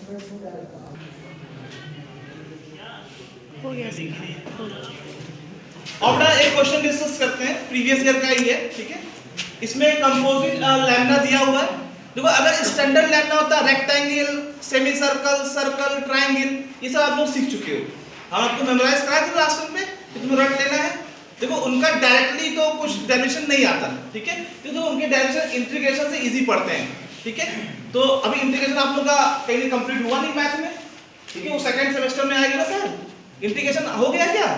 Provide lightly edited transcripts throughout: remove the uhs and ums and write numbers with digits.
हो गया सर। और एक क्वेश्चन डिस्कस करते हैं, प्रीवियस ईयर का ही है, ठीक है। इसमें कंपोजिट लैम्डा दिया हुआ है। देखो अगर स्टैंडर्ड लैम्डा होता rectangle, semi circle, circle, triangle, ये सब आप लोग सीख चुके हो। हम आपको मेमोराइज कराए थे लास्ट टाइम पे कि तुम्हें रट लेना है। देखो उनका डायरेक्टली तो कुछ डेफिनेशन नहीं आता, ठीक है, क्योंकि उनके डेफिनेशन इंटीग्रेशन से इजी पड़ते हैं, ठीक है। तो अभी इंटीग्रेशन आप लोग का कहीं कंप्लीट हुआ नहीं मैथ में, ठीक है, वो सेकंड सेमेस्टर में आएगा ना सर। इंटीग्रेशन हो गया क्या?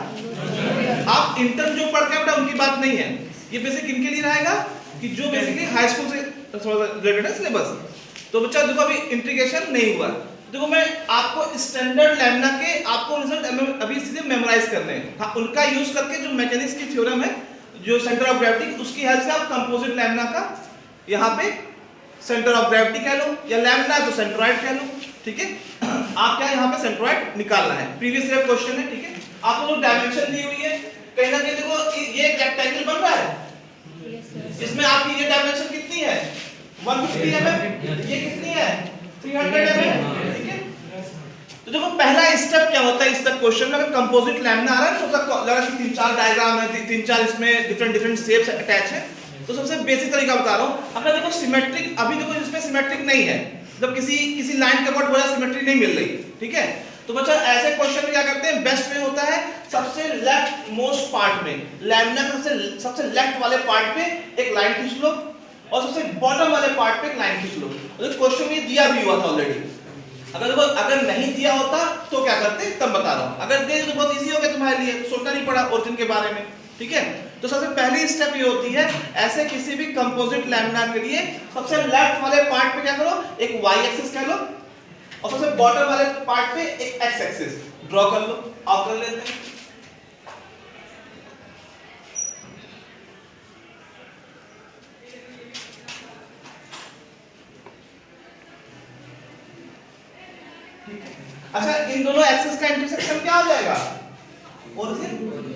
आप इंटर जो पढ़ के बेटा उनकी बात नहीं है, ये बेसिक इनके लिए रहेगा कि जो बेसिकली हाई स्कूल से थोड़ा सा रिलेटेड है सिलेबस। तो बच्चा देखो अभी इंटीग्रेशन नहीं हुआ, देखो मैं आपको स्टैंडर्ड लैम्डा के आपको रिजल्ट अभी सीधे मेमोराइज करने हैं। हाँ, उनका यूज करके जो मैकेनिक्स की थ्योरम है, जो सेंटर ऑफ ग्रेविटी, उसकी हेल्प से आप कंपोजिट लैम्डा का यहाँ पे सेंटर ऑफ ग्रेविटी कह लो या लैम्डा तो सेंट्रोइड कह लो, ठीक है। आप क्या यहाँ पे सेंट्रोइड निकालना है, प्रीवियस ईयर क्वेश्चन है, ठीक है। आपको जो डायमेंशन दी हुई है कहीं ना कहीं देखो ये एक रेक्टेंगल बन रहा है, इसमें आपकी ये डायमेंशन कितनी है 150 mm, ये कितनी है 300 mm, ठीक है। तो देखो पहला स्टेप क्या होता है इस तक क्वेश्चन में, अगर कंपोजिट लैम्डा आ रहा है तो सबको लगा कि 3-4 डायग्राम है, 3-4 इसमें डिफरेंट शेप्स अटैच है। तो सबसे बेसिक तरीका बता रहा हूं, अगर देखो सिमेट्रिक, अभी देखो इसमें सिमेट्रिक नहीं है, मतलब किसी लाइन के ऊपर बड़ा सिमेट्री नहीं मिल रही, ठीक है। तो बच्चा ऐसे क्वेश्चन में क्या करते हैं, बेस्ट वे होता है सबसे लेफ्ट मोस्ट पार्ट में लैम्डा के सबसे लेफ्ट वाले पार्ट पे एक लाइन खींच लो और सबसे बॉटम वाले पार्ट पे एक लाइन खींच लो। तो क्वेश्चन में दिया भी हुआ था ऑलरेडी, अगर नहीं दिया होता तो क्या करते तब बता रहा हूं, अगर दे तो बहुत इजी हो गया तुम्हारे लिए, सोचना नहीं पड़ा ओरिजिन के बारे में, ठीक है। तो सबसे पहली स्टेप ये होती है, ऐसे किसी भी कंपोजिट लैम्डा के लिए सबसे लेफ्ट वाले पार्ट पे क्या करो, एक y एक्सिस कह लो और सबसे बॉटम वाले पार्ट पे एक x एक्सिस ड्रॉ कर लो। आप कर लेते हैं, अच्छा इन दोनों एक्सिस का इंटरसेक्शन क्या हो जाएगा, ओरिजिन।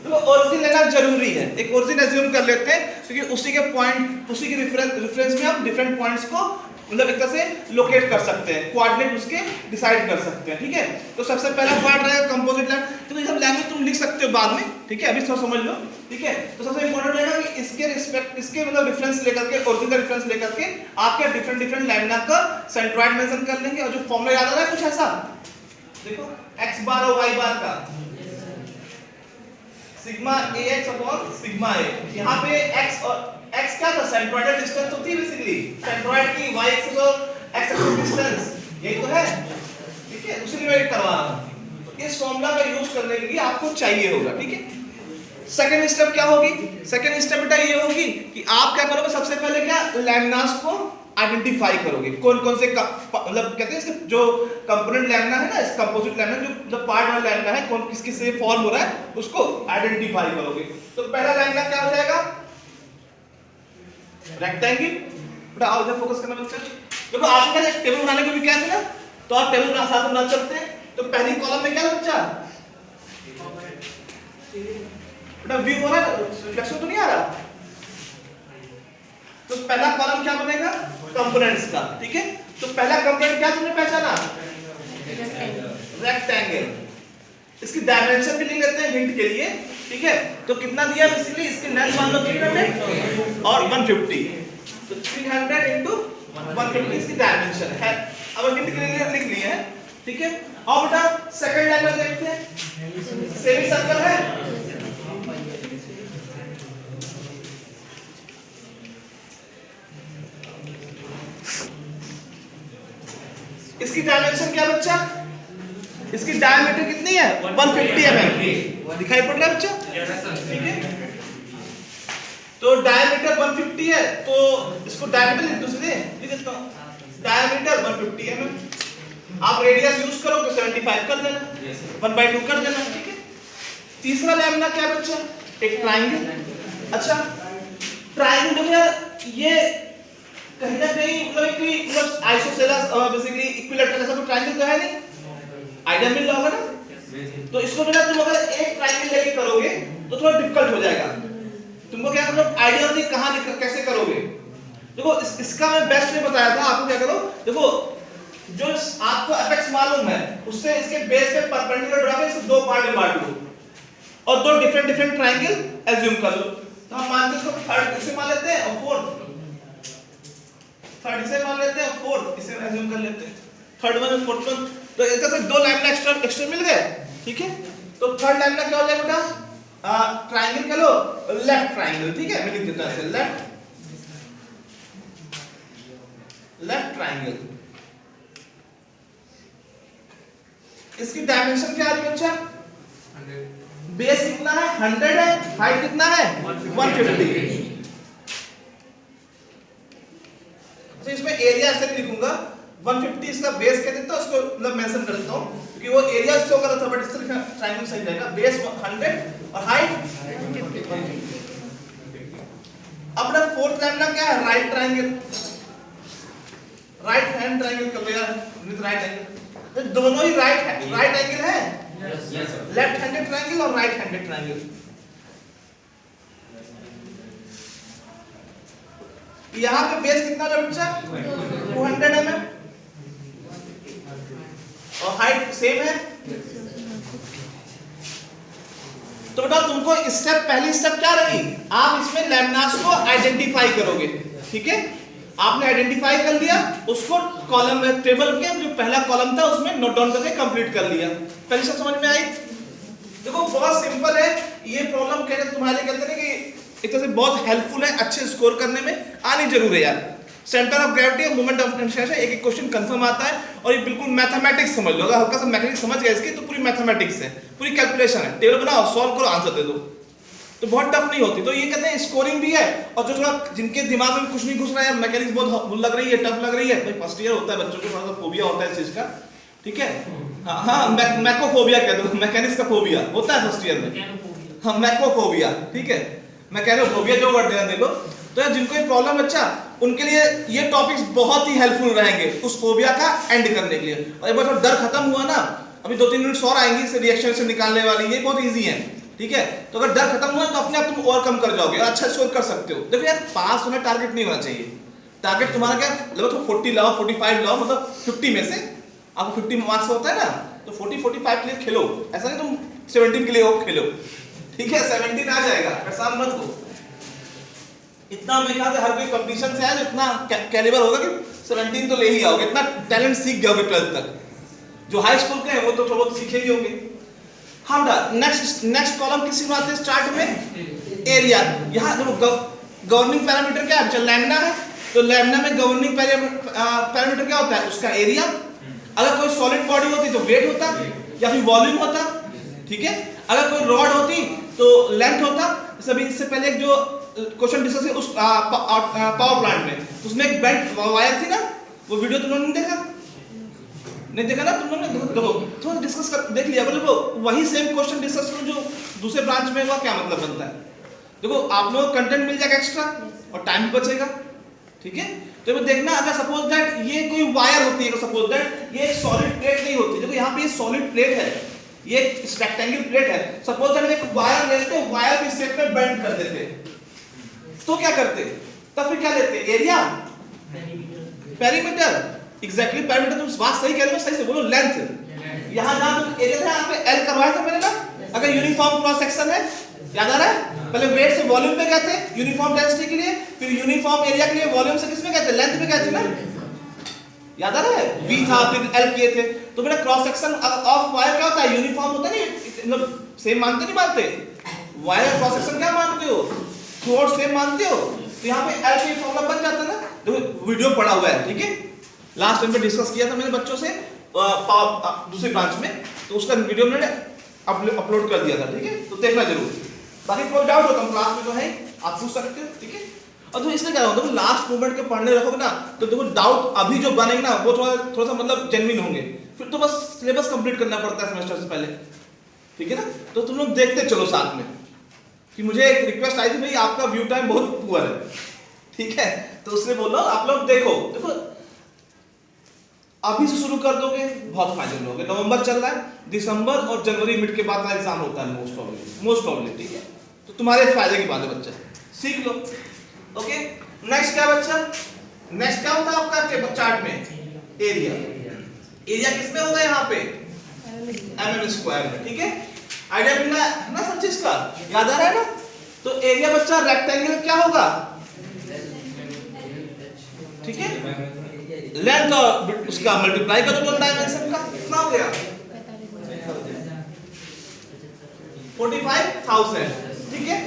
तो ओरिजिन लेना जरूरी है, एक ओरिजिन एज्यूम कर लेते हैं क्योंकि उसी के पॉइंट, उसी के रेफरेंस में आप डिफरेंट पॉइंट्स को मतलब एक तरह से लोकेट कर सकते हैं, कोऑर्डिनेट उसके डिसाइड कर सकते हैं, ठीक है। तो सबसे पहला पार्ट रहेगा कंपोजिट लैम्डा, तो ये सब लैंग्वेज तुम लिख सकते हो बाद में, ठीक है, अभी थोड़ा समझ लो, ठीक है। तो सबसे इंपॉर्टेंट रहेगा कि इसके मतलब रेफरेंस लेकर के, ओरिजिन का रेफरेंस लेकर के आपके डिफरेंट लैम्डा का सेंट्रोइड मेंशन कर लेंगे। और जो फॉर्मूला याद आ रहा है कुछ ऐसा, देखो x बार और y बार का sigma ax upon sigma a, यहाँ पे x और x क्या था, सेंट्रोइडल डिस्टेंस होती है बेसिकली, सेंट्रोइड की y एक्सिस और x एक्सिस डिस्टेंस, यही तो है, ठीक है। उसी में करवा रहा हूं, तो इस फॉर्मूला का यूज करने के लिए आपको चाहिए होगा, ठीक है। सेकंड स्टेप क्या होगी, सेकंड स्टेप बेटा ये होगी कि आप क्या करोगे, सबसे पहले क्या लैम्डास को आइडेंटिफाई करोगे, कौन कौन से मतलब कहते हैं इसके जो कंपोनेंट लैम्डा है ना, इस कंपोजिट लैम्डा जो मतलब पार्ट वाला लैम्डा है, कौन किस किस से फॉर्म हो रहा है उसको आइडेंटिफाई करोगे। तो पहला लैम्डा क्या हो जाएगा, रेक्टेंगल। बेटा आओ इधर फोकस करना बच्चा, देखो आपका टेबल बनाने को भी क्या है ना, तो आप टेबल के साथ बना चलते हैं। तो पहली कॉलम में क्या है बच्चा, बेटा व्यू हो रहा है, रिफ्लेक्शन तो नहीं आ रहा, तो पहला कॉलम क्या बनेगा, कंपोनेंट्स का, ठीक है। तो पहला कंपोनेंट क्या तुमने पहचाना, रेक्टेंगल। इसकी डायमेंशन भी लिख लेते हैं हिंट के लिए, ठीक है। तो कितना दिया बेसिकली, इसकी लेंथ मान लो 300 और 150, तो 300 into 150 इसकी डायमेंशन है। अब हिंट के लिए लिख लिए हैं, ठीक है। और बेटा सेकंड लाइन में देखते हैं, सेमी सर्कल है, इसकी डायमेंशन क्या बच्चा, इसकी डायमीटर कितनी है 150 mm, दिखाई पड़ रहा है बच्चा, ठीक है। तो डायमीटर 150 है, तो इसको डायमीटर लिख दो सीधे, लिख देता हूं डायमीटर 150 mm। आप रेडियस यूज करो तो 75 कर देना, 1/2 कर देना, ठीक है। तीसरा लैम्डा क्या बच्चा, एक ट्रायंगल। अच्छा ट्रायंगल देखो यार, ये कहीं ना कहीं मतलब आइसोसेलेस बेसिकली इक्विलैटरल जैसा कोई ट्रायंगल तो है नहीं, आइडिया मिल रहा होगा ना। तो इसको बेटा तुम अगर एक ट्रायंगल लेके करोगे तो थोड़ा डिफिकल्ट हो जाएगा, तुमको क्या मतलब आइडिया होती कहां कैसे करोगे। देखो इसका मैं बेस्ट वे बताया था आपको, क्या करो देखो जो आपको एपेक्स मालूम है उससे इसके बेस पे परपेंडिकुलर ड्रा के इसको दो पार्ट में बांट लो और दो डिफरेंट डिफरेंट ट्रायंगल एज्यूम कर लो। तो हम मानते हैं इसको थर्ड इसे मान लेते हैं और फोर्थ, थर्ड इसे मान लेते हैं और फोर्थ इसे एज्यूम कर लेते हैं, थर्ड वन और फोर्थ वन। तो इसका से दो लैम्डा एक्स्ट्रा मिल गए, ठीक है। तो थर्ड लैम्डा क्या हो जाएगा बेटा, ट्रायंगल कह लो लेफ्ट ट्रायंगल, ठीक है। मैं लिख देता हूं ऐसे लेफ्ट ट्रायंगल। इसकी डायमेंशन क्या आ रही है बच्चा, बेस कितना है 100 है, हाइट कितना है 150। तो इसमें एरिया ऐसे नहीं लिखूंगा, 150 इसका बेस कह देता हूं, उसको मतलब मेंशन कर देता हूं क्योंकि वो एरिया शो कर रहा था, बट इससे ट्रायंगल सही रहेगा। बेस 100 और हाइट 150। अपना फोर्थ लैम्डा क्या है, right triangle, right hand triangle कर लिया विद राइट एंगल। तो दोनों ही राइट एंगल है, लेफ्ट हैंडेड ट्रायंगल और राइट हैंडेड ट्रायंगल। यहां पे बेस कितना है बच्चा 200 mm और हाइट सेम है। तो बेटा तुमको स्टेप, पहली स्टेप क्या रही, आप इसमें लैम्नास को आइडेंटिफाई करोगे, ठीक है। आपने आइडेंटिफाई कर लिया, उसको कॉलम में टेबल के जो पहला कॉलम था उसमें नोट डाउन करके कंप्लीट कर लिया। पहली स्टेप समझ में आई। देखो बहुत सिंपल है ये प्रॉब्लम, कहने तुम्हारे लिए कहते हैं कि एक तरह से बहुत हेल्पफुल है, अच्छे स्कोर करने में आनी जरूर है यार। सेंटर ऑफ ग्रेविटी और मोमेंट ऑफ इनर्शिया से एक एक क्वेश्चन कंफर्म आता है और ये बिल्कुल मैथमेटिक्स समझ लो। अगर हल्का सा मैकेनिक्स समझ गए इसकी तो पूरी मैथमेटिक्स है, पूरी कैलकुलेशन है। टेबल बनाओ, सॉल्व करो, आंसर दे दो, तो बहुत टफ नहीं होती। तो ये कहते हैं स्कोरिंग भी है। और जो थोड़ा जिनके दिमाग में कुछ नहीं घुस रहा है, मैकेनिक्स बहुत लग रही है, टफ लग रही है, भाई फर्स्ट ईयर होता है, बच्चों को थोड़ा सा फोबिया होता है इस चीज का, ठीक है। हाँ मैकोफोबिया कह दो, मैकेनिक्स का फोबिया होता है फर्स्ट ईयर में, हाँ मैकोफोबिया, ठीक है। मैकेनोफोबिया जो वर्ड देना दे लो। तो यार जिनको ये प्रॉब्लम अच्छा, उनके लिए ये टॉपिक्स बहुत ही हेल्पफुल रहेंगे उस फोबिया का एंड करने के लिए। और एक बार तो डर खत्म हुआ ना, अभी 2-3 मिनट्स और आएंगी इसे रिएक्शन से निकालने वाली, ये बहुत इजी है, ठीक है। तो अगर डर खत्म हुआ तो अपने आप तुम ओवरकम कर जाओगे, अच्छा स्कोर कर सकते हो। देखो यार पास होना टारगेट नहीं होना चाहिए, टारगेट तुम्हारा क्या लगभग 40 लाओ, 45 लाओ, मतलब 50 में से आपको 50 मार्क्स होता है ना, तो 40-45 के लिए खेलो, ऐसा नहीं तुम 17 के लिए हो खेलो, ठीक है। 17 आ जाएगा, परेशान मत हो। इतना मेरे ख्याल से हर कोई कंपटीशन से है, इतना कैलिबर होगा कि 17 तो ले ही आओगे, इतना टैलेंट सीख गए होगे 12th तक। जो हाई स्कूल के हैं वो तो थोड़ा बहुत सीखे ही होंगे। हाँ नेक्स्ट कॉलम किसी में आते हैं स्टार्ट में एरिया। यहाँ देखो गवर्निंग पैरामीटर क्या है, चल लैम्डा है, तो लैम्डा में गवर्निंग पैरामीटर क्या होता है, उसका एरिया। अगर कोई सॉलिड बॉडी होती तो वेट होता या फिर वॉल्यूम होता, ठीक है। अगर कोई रॉड होती तो लेंथ होता। सभी इससे पहले एक जो क्वेश्चन डिस्कस उस पावर प्लांट में, उसमें एक बेल्ट वायर थी ना, वो वीडियो तुम लोगों ने देखा, नहीं देखा ना तुम लोगों ने, देखो थोड़ा डिस्कस कर देख लिया, मतलब वही सेम क्वेश्चन डिस्कस करो जो दूसरे ब्रांच में हुआ, क्या मतलब बनता है। देखो आप लोगों को कंटेंट मिल जाएगा एक्स्ट्रा और टाइम भी बचेगा, ठीक है। तो देखना अगर सपोज दैट ये कोई वायर होती है, सपोज दैट ये एक सॉलिड प्लेट नहीं होती, देखो यहाँ पे ये सॉलिड प्लेट है, ये एक रेक्टेंगल प्लेट है। सपोज दैट एक वायर लेते, वायर भी शेप में बेंड कर देते, तो क्या करते, तब फिर क्या लेते, एरिया, पेरीमीटर, एग्जैक्टली पेरीमीटर, तुम बात सही कह रहे हो, सही से बोलो, लेंथ। यहाँ जहाँ तुम एरिया था यहाँ पे एल करवाया था मैंने ना, अगर यूनिफॉर्म क्रॉस सेक्शन है, याद आ रहा है, पहले वेट से वॉल्यूम पे गए थे यूनिफॉर्म डेंसिटी के लिए, फिर यूनिफॉर्म एरिया के लिए वॉल्यूम से किसमें गए थे, लेंथ पे गए थे ना, याद आ रहा है, वी था फिर एल किए थे। तो मेरा क्रॉस सेक्शन ऑफ वायर क्या होता है, यूनिफॉर्म होता है, मतलब सेम मानते नहीं मानते, वायर क्रॉस सेक्शन क्या मानते हो, थ्रू सेम मानते हो। तो यहाँ पे एल की फॉर्मूला बन जाता है ना, देखो वीडियो पड़ा हुआ है, ठीक है। लास्ट टाइम पे डिस्कस किया था मैंने बच्चों से दूसरे ब्रांच में, तो उसका वीडियो मैंने अपलोड कर दिया था, ठीक है, तो देखना जरूर। बाकी कोई डाउट हो तो क्लास में तो है, आप पूछ सकते हो, ठीक है। और तो इसलिए कह रहा हूँ, देखो लास्ट मोमेंट के पढ़ने रखोगे ना, तो देखो डाउट अभी जो बनेंगे ना वो थोड़ा सा मतलब जेन्युइन होंगे, फिर तो बस सिलेबस कंप्लीट करना पड़ता है सेमेस्टर से पहले, ठीक है ना। तो तुम लोग देखते चलो साथ में, कि मुझे एक रिक्वेस्ट आई थी, भाई आपका व्यू टाइम बहुत पुअर है, ठीक है, तो उसने बोला आप लोग देखो अभी से शुरू कर दोगे बहुत फायदे में होगे। नवंबर चल रहा है, दिसंबर और जनवरी मिड के बाद एग्जाम होता है मोस्ट प्रॉब्ली, ठीक है। तो तुम्हारे फायदे की बात है बच्चा, सीख लो, ओके। नेक्स्ट क्या बच्चा, नेक्स्ट क्या होता है आपका चार्ट में, एरिया। एरिया किसमें होगा यहाँ पे mm स्क्वायर में, ठीक है। आइडिया मिलना है ना सब चीज का, याद आ रहा है ना। तो एरिया बच्चा रेक्टेंगल क्या होगा, ठीक है, लेंथ और उसका मल्टीप्लाई करो तो डायमेंशन का कितना हो गया 45,000, ठीक है।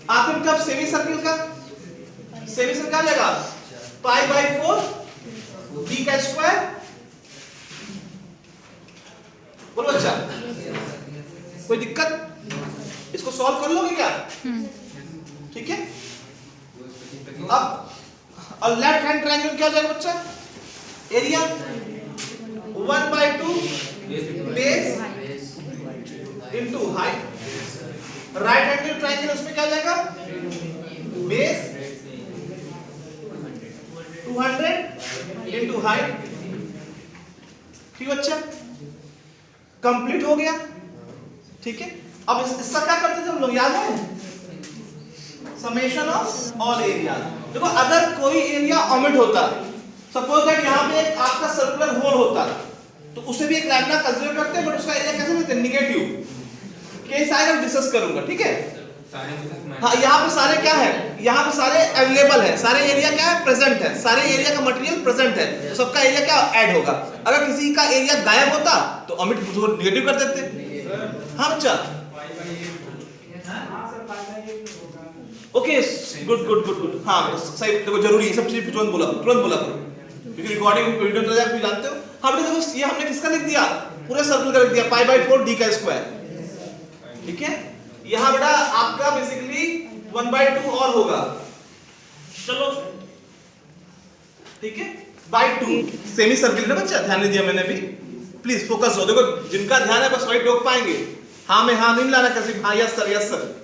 आखिर कब सेमी सर्किल का, सेमी सर्किल क्या लेगा π/4 d का स्क्वायर, बोलो बच्चा कोई दिक्कत, इसको सॉल्व कर लोगे क्या, ठीक है। अब और लेफ्ट हैंड ट्रायंगल क्या हो जाएगा बच्चा, area 1/2 base into height, right hand triangle उसमें क्या हो जाएगा बेस 200 इनटू हाइट, ठीक बच्चा, कंप्लीट हो गया, ठीक है। अब इसका क्या करते थे हम लोग, याद है, समेशन ऑफ ऑल एरिया। देखो अगर कोई एरिया ओमिट होता, सपोज दैट यहाँ पे एक आपका सर्कुलर होल होता, तो उसे भी एक लैम्डा कंसीडर करते हैं, बट उसका एरिया कैसे लेते हैं, नेगेटिव केस आएगा, डिस्कस करूंगा, ठीक है। हाँ यहाँ पे सारे क्या है, यहाँ पे सारे अवेलेबल है, सारे एरिया क्या है प्रेजेंट है, सारे एरिया का मटेरियल प्रेजेंट है, तो सबका एरिया क्या ऐड होगा। अगर किसी का एरिया गायब होता तो ओमिट नेगेटिव कर देते। हाँ बच्चा, okay good good good good, हाँ सही, देखो जरूरी है सब चीज तुरंत बोला करो, क्योंकि रिकॉर्डिंग वीडियो तो आप जानते हो। हाँ बेटा देखो ये हमने किसका लिख दिया, पूरे सर्कल का लिख दिया π/4 d का स्क्वायर, ठीक है। यहाँ बेटा आपका बेसिकली 1/2 और होगा, चलो ठीक है, by 2 सेमी सर्किल ना बच्चा, ध्यान नहीं दिया मैंने भी, प्लीज फोकस हो, देखो जिनका ध्यान है बस वही टोक पाएंगे, हाँ में हाँ नहीं लाना कैसे, हाँ यस सर,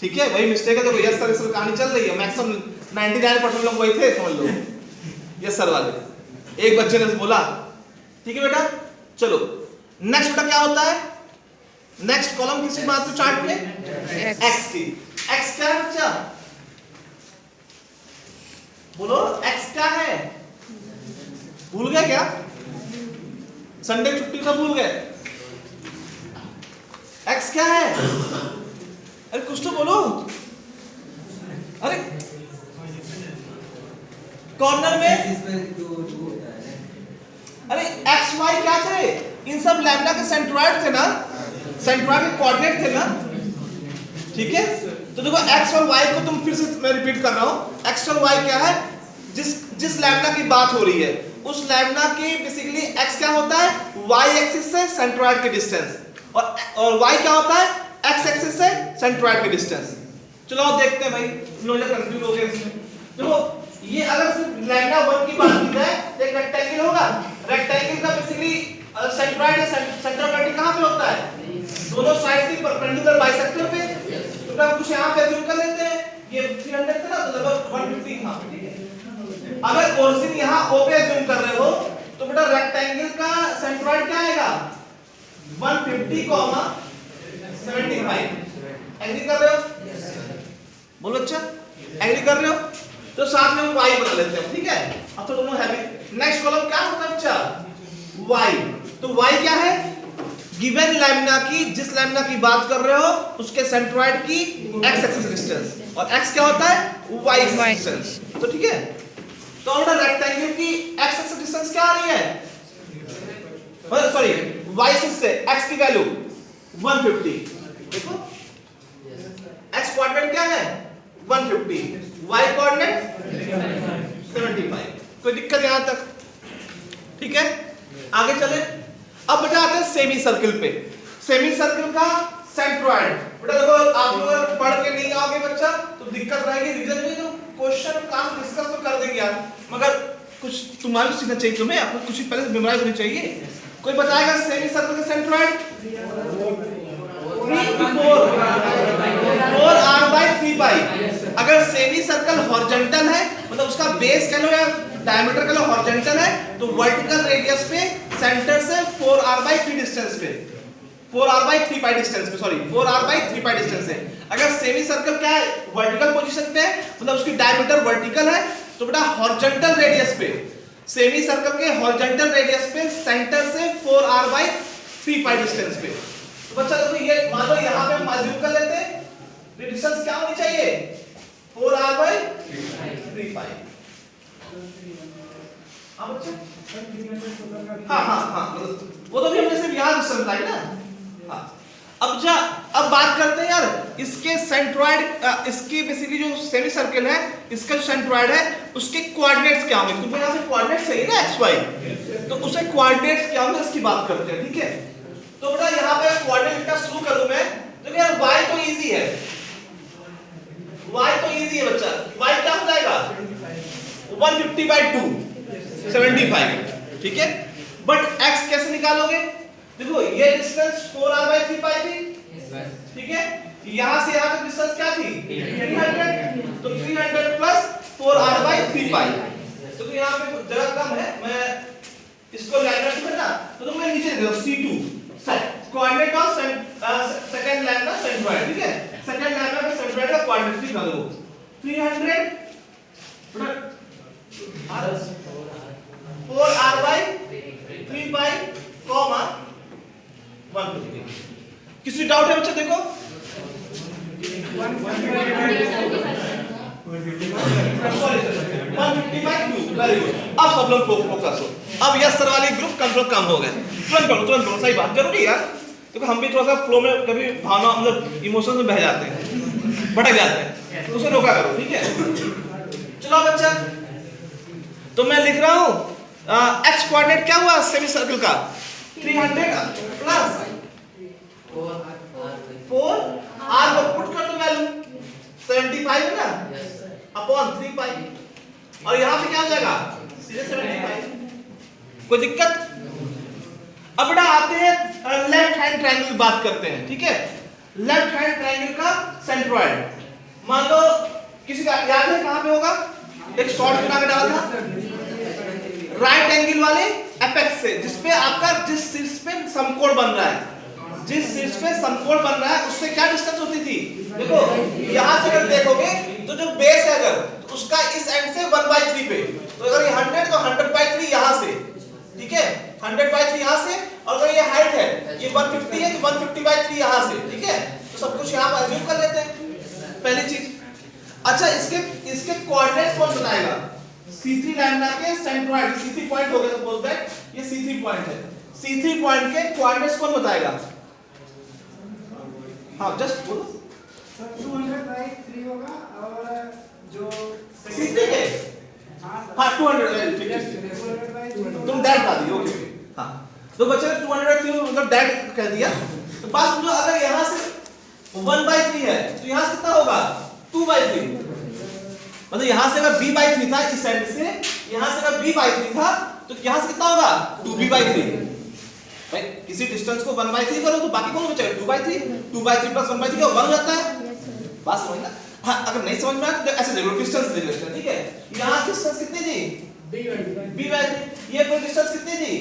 ठीक है, वही मिस्टेक है। देखो यस सर कहानी चल रही है, मैक्सिमम 99% लोग वही थे, समझ लो यस सर वाले, एक बच्चे ने बोला, ठीक है बेटा। चलो नेक्स्ट बेटा क्या होता है, नेक्स्ट कॉलम किसी बात पे चार्ट में एक्स की, एक्स क्या है बच्चा, बोलो एक्स क्या है, भूल गए क्या, संडे छुट्टी सब भूल गए, एक्स क्या है, अरे कुछ तो बोलो, अरे कॉर्नर में, अरे एक्स वाई क्या थे, इन सब लैम्डा के सेंट्रोइड थे ना, सेंट्रोइड के कोऑर्डिनेट थे ना, ठीक है। तो देखो एक्स और वाई को तुम फिर से मैं रिपीट कर रहा हूं, एक्स और वाई क्या है, जिस लैम्डा की बात हो रही है उस लैम्डा की बेसिकली एक्स क्या होता है वाई एक्सिस से सेंट्रोइड के डिस्टेंस, और वाई क्या होता है एक्स एक्सिस से सेंट्रोइड के डिस्टेंस। चलो अब देखते हैं भाई, लोग कंफ्यूज हो गए इसमें। देखो ये अगर सिर्फ लैम्डा 1 की बात की जाए तो एक रेक्टेंगल होगा, रेक्टेंगल का बेसिकली सेंट्रोइड या सेंट्रोइड कहां पे होता है, दोनों साइड की परपेंडिकुलर बाइसेक्टर पे, तो हम कुछ यहां पे अज्यूम कर लेते हैं, ये 300 था ना, तो लगभग 150, हां ठीक है। अगर ओरिजिन यहां O पे अज्यूम कर रहे हो तो बेटा रेक्टेंगल का सेंट्रोइड क्या आएगा 150,75, एग्री कर रहे हो, बोलो अच्छा एग्री कर रहे हो, तो साथ में y बना लेते हैं, ठीक है। अब तो दोनों हैवी, नेक्स्ट कॉलम क्या होता है बच्चा y, तो y क्या है गिवन लैम्डा की, जिस लैम्डा की बात कर रहे हो उसके सेंट्रोइड की x एक्सिस डिस्टेंस, और x क्या होता है y एक्सिस डिस्टेंस, तो ठीक है। तो बेटा रेक्टेंगल की x एक्सिस डिस्टेंस क्या आ रही है, सॉरी y एक्सिस से x की वैल्यू 150, देखो x कोऑर्डिनेट क्या है 150, y कोऑर्डिनेट 75, कोई दिक्कत यहां तक, ठीक है। आगे चले, अब बेटा आते हैं सेमी सर्किल पे। सेमी सर्किल का सेंट्रोइड, बेटा देखो आप लोग पढ़ के नहीं आओगे बच्चा तो दिक्कत रहेगी, रिवीजन में जो क्वेश्चन काम डिस्कस तो कर देंगे यार, मगर कुछ तुम्हारे सीखना चाहिए, तुम्हें आपको कुछ पहले से मेमोराइज होनी चाहिए। कोई बताएगा सेमी सर्किल का सेंट्रोइड 4r/3π। अगर सेमी सर्कल हॉरिजॉन्टल है मतलब उसका बेस कह लो या डायमीटर कह लो हॉरिजॉन्टल है, तो वर्टिकल रेडियस पे सेंटर से 4r/3 डिस्टेंस पे, 4r/3π डिस्टेंस पे, सॉरी 4r/3π डिस्टेंस है। अगर सेमी सर्कल क्या है वर्टिकल पोजीशन पे है मतलब उसकी डायमीटर वर्टिकल है, तो बेटा हॉरिजॉन्टल रेडियस पे सेमी सर्कल के हॉरिजॉन्टल रेडियस पे सेंटर से 4r/3 पाई डिस्टेंस पे। तो बच्चा देखो ये मान लो यहाँ पे हम अज्यूम कर लेते हैं ये डिस्टेंस क्या होनी चाहिए 4r/3 पाई। हाँ बच्चा हाँ वो तो भी हमने सिर्फ यहाँ डिस्टेंस लाई ना। हाँ अब बात करते हैं यार इसके सेंट्रॉइड, इसकी बेसिकली जो सेमी सर्कल है इसका जो सेंट्रॉइड है उसके कोऑर्डिनेट्स क्या होंगे, क्योंकि यहाँ से कोऑर्डिनेट्स सही है ना एक्स वाई, तो उसे कोऑर्डिनेट्स क्या होंगे इसकी बात करते हैं। ठीक है तो बेटा यहाँ पे कोऑर्डिनेट का शुरू करूं मैं, देखो यार y तो इजी है, y तो इजी है बच्चा, y क्या हो जाएगा 150/2 75। ठीक है बट x कैसे निकालोगे, देखो ये डिस्टेंस 4r/3 पाई थी। ठीक है यहां से यहां तक डिस्टेंस क्या थी 300, तो 300 प्लस 4r/3 पाई। तो यहां पे जगह कम है, मैं इसको लाइनर करना तो तुम मैं नीचे दे दो C2 coordinate of second lambda centroid. ठीक है सेकंड लैम्डा का सेंट्रॉइड का कोऑर्डिनेट निकाल दो 300 4r/3 पाई कॉमा 150। किसी डाउट है बच्चा देखो 150/2 वेरी गुड। अब सब लोग फोकस हो, अब यस सर वाली ग्रुप कंट्रोल काम हो गए, तुरंत करो सही बात जरूरी यार, क्योंकि हम भी थोड़ा सा फ्लो में कभी भावना मतलब इमोशन में बह जाते हैं भटक जाते हैं तो उसे रोका करो। ठीक है चलो बच्चा तो मैं लिख रहा हूं एक्स कोऑर्डिनेट क्या हुआ सेमी सर्कल का 300 प्लस 4 r को पुट कर दो वैल्यू 75 है ना अपॉन 3 पाई और यहां पे क्या हो जाएगा सीधे 75। कोई दिक्कत। अब बेटा आते हैं लेफ्ट हैंड ट्रायंगल की बात करते हैं। ठीक है लेफ्ट हैंड ट्रायंगल का सेंट्रॉइड मान लो किसी का याद है कहां पे होगा, एक शॉर्ट बना के डाला था राइट एंगल वाले एपेक्स से, जिसपे आपका जिस शीर्ष पे समकोण बन रहा है, जिस शीर्ष पे समकोण बन रहा है उससे क्या डिस्टेंस होती थी, देखो यहां से अगर देखोगे तो जो बेस है अगर तो उसका इस एंड से 1/3 पे, तो अगर ये 100 तो 100/3 यहां से। ठीक है 100/3 यहां से, और अगर ये हाइट है ये 150 है तो 150/3 यहां से। ठीक है तो सब कुछ यहां पर अज्यूम कर लेते हैं पहली चीज। अच्छा इसके कोऑर्डिनेट्स कौन बताएगा, C3 लैम्डा के सेंट्रॉइड C3 पॉइंट हो गया सपोज दैट ये C3 पॉइंट है, C3 पॉइंट के कोऑर्डिनेट्स कौन बताएगा। हाँ जस्ट बोलो सर 200/3 होगा और जो C3 के हाँ 200 ठीक है तुम डैट बता दियो ओके हाँ तो बच्चे 200 मतलब डैट कह दिया। तो बात समझो अगर यहां से 1/3 है तो यहां से कितना होगा 2/3, मतलब यहां से अगर b/3 था इस एंड से, यहां से अगर b/3 था तो यहां से कितना होगा 2b/3। भाई किसी डिस्टेंस को 1/3 करो तो बाकी कौन बचेगा 2/3 2/3 प्लस 1/3 क्या 1 हो जाता है। बात समझना। हाँ अगर नहीं समझ में आया तो ऐसे देख लो डिस्टेंस देख लो। ठीक है यहां डिस्टेंस कितनी थी b/3, ये पूरी डिस्टेंस कितनी थी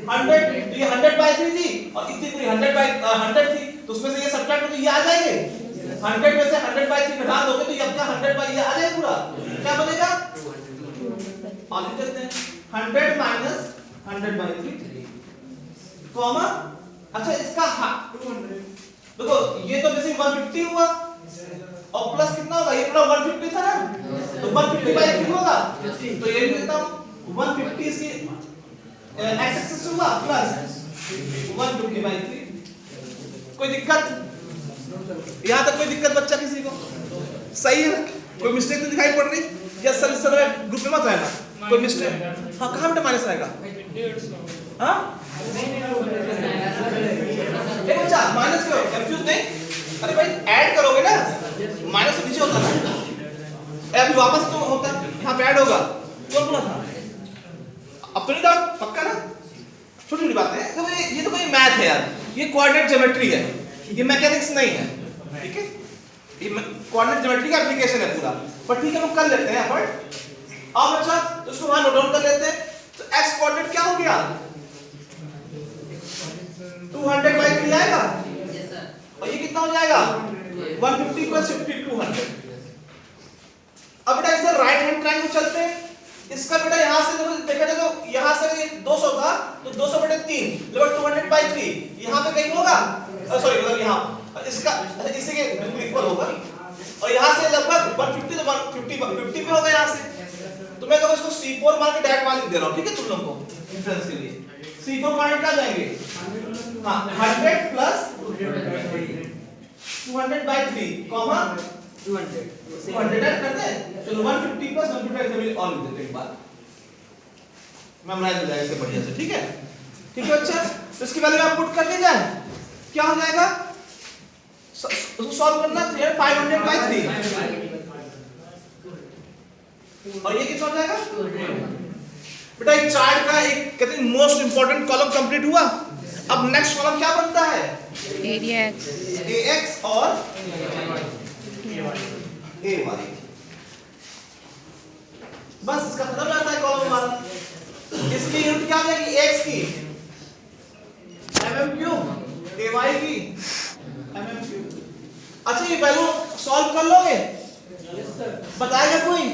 100, तो ये 100/3 थी और इतनी पूरी 100 थी, तो उसमें से ये सब्ट्रैक्ट तो ये आ जाएंगे 100 में से 100/3 घटा दोगे तो ये अपना 100 ये आ जाएगा पूरा, क्या बनेगा और लिख देते हैं 100 माइनस 100/3 कॉमा। अच्छा इसका 200 देखो ये तो जैसे 150 हुआ और प्लस कितना होगा ये पूरा 150 था ना तो 150/3 होगा, तो ये भी कितना 150 इसकी x एक्सिस हुआ प्लस 150/3। कोई दिक्कत यहां तक कोई दिक्कत बच्चा किसी को सही है, कोई मिस्टेक तो दिखाई पड़ रही या सर इस समय ग्रुप में मत रहना कोई मिस्टेक। हाँ कहां पे माइनस आएगा हाँ एक बच्चा माइनस क्यों कंफ्यूज नहीं, अरे भाई ऐड करोगे ना माइनस तो नीचे होता ना अभी वापस तो होता यहां पे ऐड होगा कौन बोला था अब तो नहीं डाउट पक्का ना, छोटी छोटी बात है तो ये तो कोई मैथ है यार, ये कोऑर्डिनेट ज्योमेट्री है ये मैकेनिक्स नहीं है। ठीक है ये कोऑर्डिनेट ज्योमेट्री का एप्लीकेशन है पूरा, पर ठीक है हम कर लेते हैं यहाँ पर। अब अच्छा तो इसको वहां नोट डाउन कर लेते हैं। तो x कोऑर्डिनेट क्या हो गया 200/3 आएगा और ये कितना हो जाएगा 150 प्लस 50 200। अब बेटा इसे राइट हैंड ट्रायंगल चलते हैं, इसका बेटा यहां से देखो देखा जाए तो 3 लगभग 200/3 यहाँ पे कहीं होगा, सॉरी मतलब यहाँ इसका इसी के इक्वल होगा, और यहाँ से लगभग 150 तो 150 पे होगा यहाँ से। तो मैं कहूँ इसको C4 मान के डायरेक्ट मान लिख दे रहा हूँ, ठीक है तुम लोगों को इंफ्रेंस के लिए। C4 मान क्या जाएंगे, हाँ 100 प्लस 200/3 कॉमा 200 ऐड करते हैं, चलो 150 प्लस 150 ऐसे और लिख देते हैं एक बार, मेमोराइज हो जाएगा इससे बढ़िया से, ठीक है अच्छा। तो इसकी वैल्यू आप पुट कर दी जाए, क्या हो जाएगा, उसको सॉल्व करना 500/3 और ये कितना हो जाएगा बेटा। एक चार्ट का एक कहते हैं मोस्ट इंपोर्टेंट कॉलम कंप्लीट हुआ। अब नेक्स्ट कॉलम क्या बनता है, एरिया ax और ay, बस इसका खत्म रहता है कॉलम हमारा। इसकी यूनिट क्या हो जाएगी, x की mm क्यूब, ay की mm क्यूब। अच्छा ये वैल्यू सॉल्व कर लोगे, बताएगा कोई,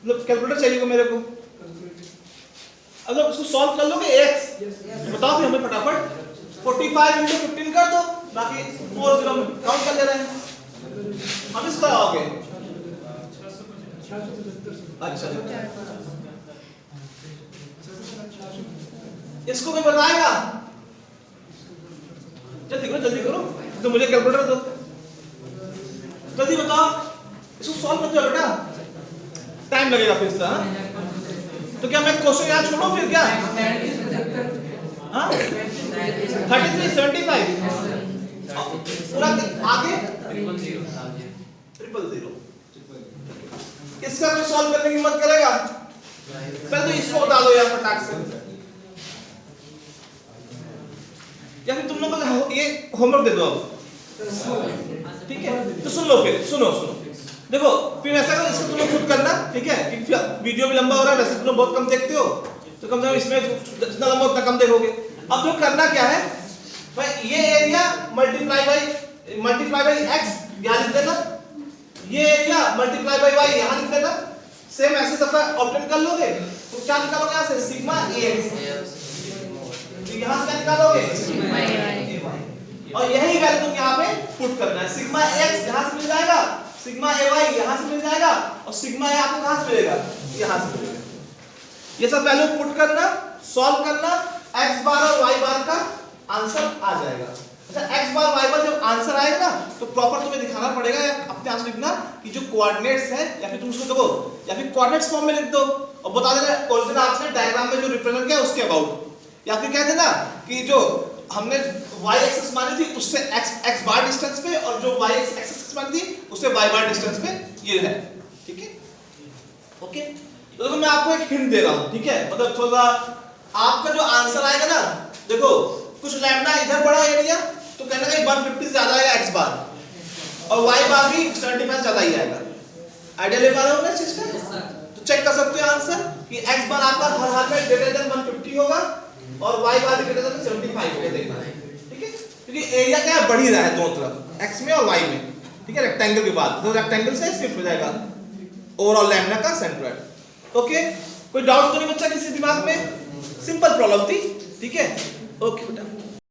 मतलब कैलकुलेटर चाहिए मेरे को, अगर उसको सॉल्व कर लोगे x, बताओ फिर हमें फटाफट 45 × 15 कर दो, बाकी 40 काउंट कर ले रहे हैं हम, इसका आओगे अच्छा इसको भी बताएगा, जल्दी करो तो मुझे कैलकुलेटर दो, जल्दी बताओ इसको सॉल्व करते हो बेटा, टाइम लगेगा फिर इसका। तो क्या मैं क्वेश्चन यहाँ छोड़ो फिर क्या, हाँ 33 75 पूरा आगे 000 इसका कोई सॉल्व करने की हिम्मत करेगा, पहले तो इसको बता दो यार फटाक से, या फिर तुम लोग ये होमवर्क दे दो अब, ठीक है। तो सुन लो फिर, सुनो देखो फिर ऐसा करो, इसको तुम लोग खुद करना, ठीक है, क्योंकि वीडियो भी लंबा हो रहा है, वैसे तुम लोग बहुत कम देखते हो, तो कम से कम इसमें जितना लंबा उतना कम देखोगे। अब जो करना क्या है भाई, ये एरिया मल्टीप्लाई बाई x यहाँ लिख देना, ये एरिया मल्टीप्लाई बाई y यहाँ लिख देना, सेम ऐसे दफा ऑब्टेन कर लोगे तो क्या निकालोगे यहाँ से सिग्मा ax, तो यहाँ से क्या निकालोगे सिग्मा ay, और यही वैल्यू तुम यहाँ पे पुट करना है। सिग्मा x यहाँ से मिल जाएगा, सिग्मा ay यहाँ से मिल जाएगा, और सिग्मा a आपको कहाँ से मिलेगा, यहाँ से मिलेगा। ये सब वैल्यू पुट करना, सॉल्व करना, x बार और y बार का आंसर आ जाएगा। अच्छा x बार y बार जब आंसर आएगा ना, तो प्रॉपर तुम्हें दिखाना पड़ेगा या अपने आप से लिखना कि जो कोऑर्डिनेट्स है, या फिर तुम उसको देखो या फिर कोऑर्डिनेट्स फॉर्म में लिख दो और बता देना ओरिजिनल आपने डायग्राम में जो रिप्रेजेंट किया उसके अबाउट, या फिर कह देना कि जो हमने y एक्सिस मानी थी उससे x बार डिस्टेंस पे, और जो y एक्सिस मानी थी उससे y बार डिस्टेंस पे ये है, ठीक है ओके। तो देखो मैं आपको एक हिंट दे रहा हूं, ठीक है, मतलब थोड़ा आपका जो आंसर आएगा ना, देखो कुछ लैम्डा इधर बड़ा एरिया तो कहना है 150 से ज्यादा आएगा x बार, और y बार भी 75 ज्यादा ही आएगा। आइडिया ले पा रहे हो ना इस चीज का, तो चेक कर सकते हो आंसर कि x बार आपका हर हाल में ग्रेटर देन 150 होगा और y बार भी ग्रेटर देन 75 होगा, देखना है, ठीक है, क्योंकि एरिया क्या बढ़ ही रहा है दोनों तरफ, x में और y में, ठीक है, रेक्टेंगल के बाद, तो रेक्टेंगल से शिफ्ट हो जाएगा ओवरऑल लैम्डा का सेंट्रोइड। ओके, कोई डाउट तो नहीं बच्चा किसी दिमाग में, सिंपल प्रॉब्लम थी, ठीक है, ओके बेटा।